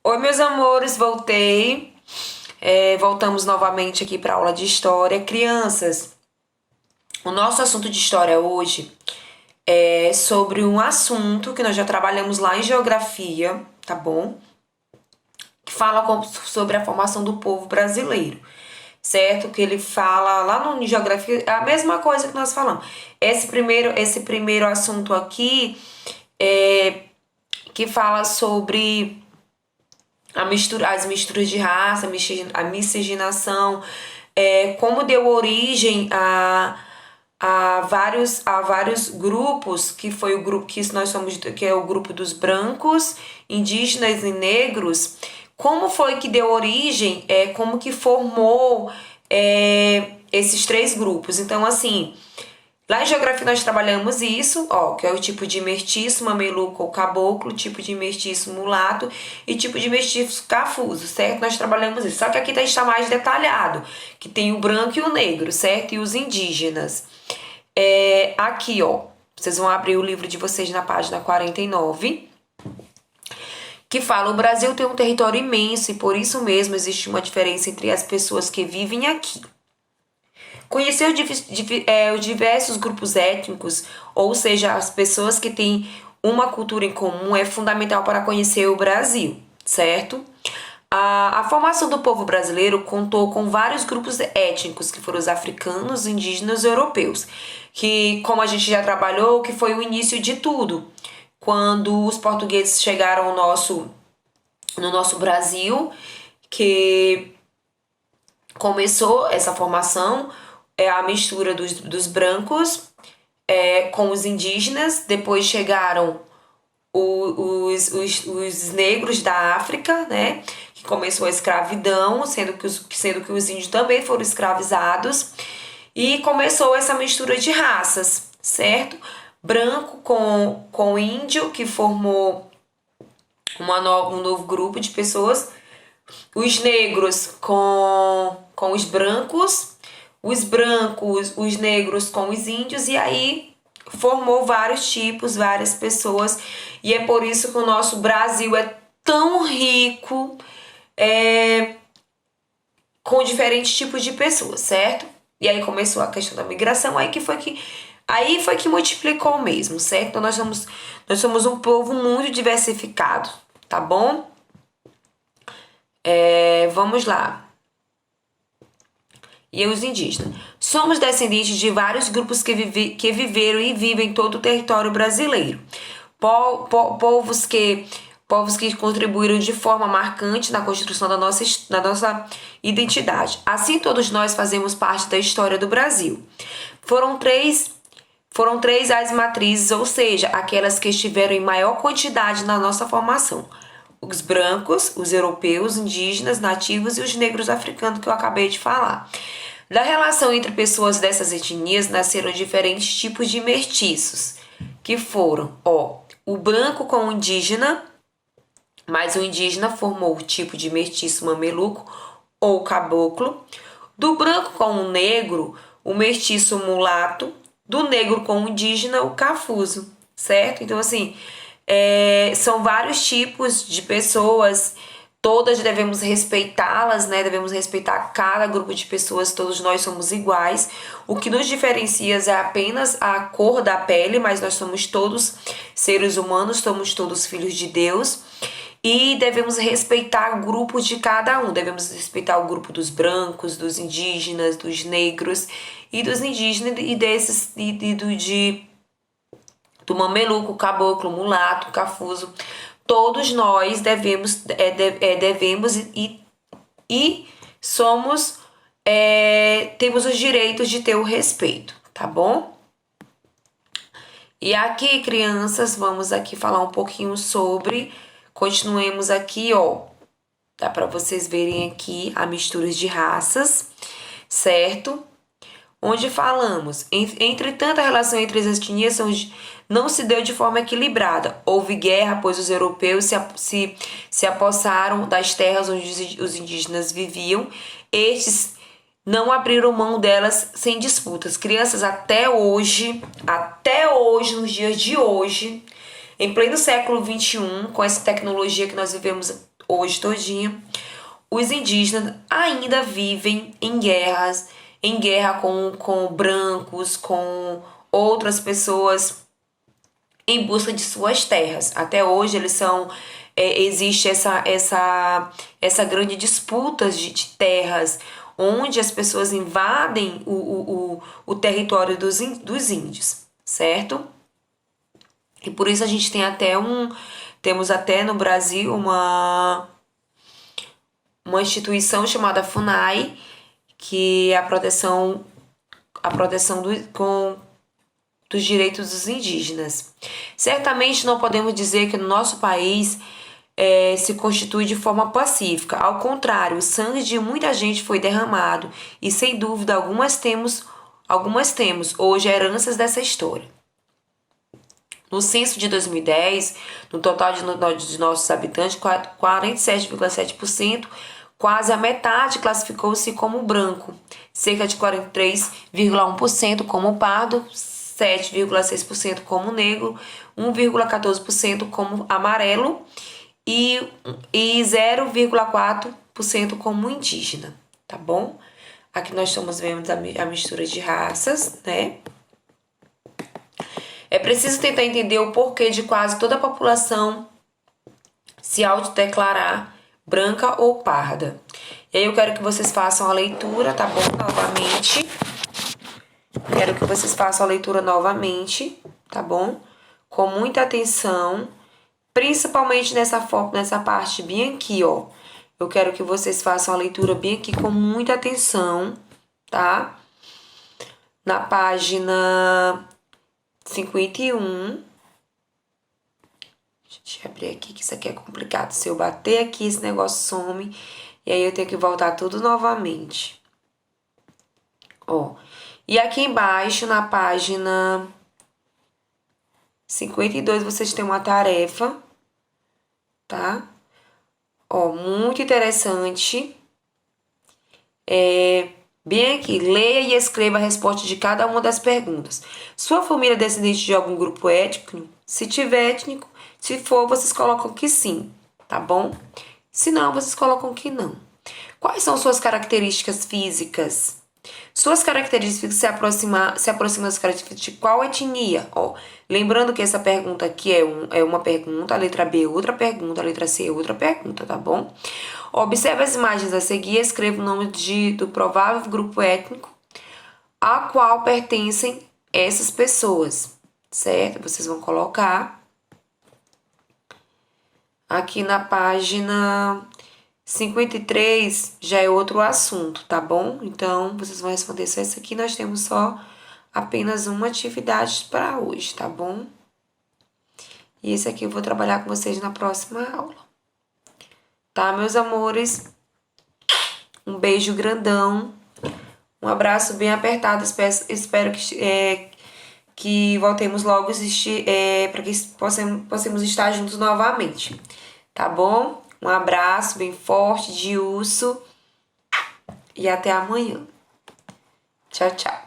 Oi, meus amores, voltei. Voltamos novamente aqui para a aula de história. Crianças, o nosso assunto de história hoje é sobre um assunto que nós já trabalhamos lá em geografia, tá bom? Que fala sobre a formação do povo brasileiro, certo? Que ele fala lá no em geografia é a mesma coisa que nós falamos. Esse primeiro assunto aqui é que fala sobre as misturas de raça, a miscigenação, como deu origem a vários grupos, que foi o grupo que nós somos, que é o grupo dos brancos, indígenas e negros, como foi que deu origem, como que formou esses três grupos. Então, assim, lá em geografia nós trabalhamos isso, que é o tipo de mestiço, mameluco ou caboclo, tipo de mestiço mulato e tipo de mestiço cafuso, certo? Nós trabalhamos isso. Só que aqui está mais detalhado, que tem o branco e o negro, certo? E os indígenas. Aqui, vocês vão abrir o livro de vocês na página 49, que fala: o Brasil tem um território imenso e por isso mesmo existe uma diferença entre as pessoas que vivem aqui. Conhecer os diversos grupos étnicos, ou seja, as pessoas que têm uma cultura em comum, é fundamental para conhecer o Brasil, certo? A formação do povo brasileiro contou com vários grupos étnicos, que foram os africanos, indígenas e europeus, que, como a gente já trabalhou, que foi o início de tudo. Quando os portugueses chegaram no nosso Brasil, que começou essa formação, a mistura dos brancos com os indígenas. Depois chegaram os negros da África, né? Que começou a escravidão, sendo que os índios também foram escravizados. E começou essa mistura de raças, certo? Branco com índio, que formou um novo grupo de pessoas. Os negros com os brancos, os negros com os índios, e aí formou vários tipos, várias pessoas, e é por isso que o nosso Brasil é tão rico, com diferentes tipos de pessoas, certo? E aí começou a questão da migração, aí foi que multiplicou mesmo, certo? Então nós somos um povo muito diversificado, tá bom? Vamos lá. E os indígenas. Somos descendentes de vários grupos que viveram e vivem em todo o território brasileiro. Povos que contribuíram de forma marcante na construção da nossa identidade. Assim, todos nós fazemos parte da história do Brasil. Foram três as matrizes, ou seja, aquelas que estiveram em maior quantidade na nossa formação: os brancos, os europeus, indígenas, nativos e os negros africanos, que eu acabei de falar. Da relação entre pessoas dessas etnias nasceram diferentes tipos de mestiços, que foram, o branco com o indígena, mas o indígena formou o tipo de mestiço mameluco ou caboclo. Do branco com o negro, o mestiço mulato. Do negro com o indígena, o cafuso, certo? Então, assim, são vários tipos de pessoas, todas devemos respeitá-las, né? Devemos respeitar cada grupo de pessoas, todos nós somos iguais. O que nos diferencia é apenas a cor da pele, mas nós somos todos seres humanos, somos todos filhos de Deus. E devemos respeitar grupos de cada um. Devemos respeitar o grupo dos brancos, dos indígenas, dos negros e dos indígenas do mameluco, caboclo, mulato, cafuso. Todos nós devemos e somos, temos os direitos de ter o respeito, tá bom? E aqui, crianças, vamos aqui falar um pouquinho sobre, continuemos aqui, dá para vocês verem aqui a mistura de raças, certo? Onde falamos, entretanto, a relação entre as etnias não se deu de forma equilibrada. Houve guerra, pois os europeus se apossaram das terras onde os indígenas viviam. Estes não abriram mão delas sem disputas. Crianças, até hoje, nos dias de hoje, em pleno século XXI, com essa tecnologia que nós vivemos hoje todinha, os indígenas ainda vivem em guerra com brancos, com outras pessoas em busca de suas terras. Até hoje eles são existe essa grande disputa de terras, onde as pessoas invadem o território dos índios, certo? E por isso a gente temos até no Brasil uma instituição chamada FUNAI, que é a proteção dos direitos dos indígenas. Certamente não podemos dizer que no nosso país se constitui de forma pacífica. Ao contrário, o sangue de muita gente foi derramado e, sem dúvida, algumas temos hoje heranças dessa história. No censo de 2010, no total de nossos habitantes, 47,7%, quase a metade classificou-se como branco, cerca de 43,1% como pardo, 7,6% como negro, 1,14% como amarelo e 0,4% como indígena, tá bom? Aqui nós estamos vendo a mistura de raças, né? É preciso tentar entender o porquê de quase toda a população se autodeclarar branca ou parda. E aí eu quero que vocês façam a leitura, tá bom? Novamente. Quero que vocês façam a leitura novamente, tá bom? Com muita atenção, principalmente nessa parte bem aqui, ó. Eu quero que vocês façam a leitura bem aqui com muita atenção, tá? Na página 51. Deixa eu abrir aqui, que isso aqui é complicado. Se eu bater aqui, esse negócio some. E aí eu tenho que voltar tudo novamente. Ó. E aqui embaixo, na página 52, vocês têm uma tarefa, tá? Ó, muito interessante. Bem aqui, leia e escreva a resposta de cada uma das perguntas. Sua família é descendente de algum grupo étnico? Se tiver étnico, se for, vocês colocam que sim, tá bom? Se não, vocês colocam que não. Quais são suas características físicas? Suas características se aproximam das características de qual etnia? Ó, lembrando que essa pergunta aqui é uma pergunta, a letra B é outra pergunta, a letra C é outra pergunta, tá bom? Observe as imagens a seguir e escreva o nome do provável grupo étnico a qual pertencem essas pessoas, certo? Vocês vão colocar aqui na página 53, já é outro assunto, tá bom? Então, vocês vão responder só isso aqui. Nós temos só apenas uma atividade para hoje, tá bom? E esse aqui eu vou trabalhar com vocês na próxima aula. Tá, meus amores? Um beijo grandão. Um abraço bem apertado. Espero que voltemos logo para que possamos estar juntos novamente. Tá bom? Um abraço bem forte de urso. E até amanhã. Tchau, tchau.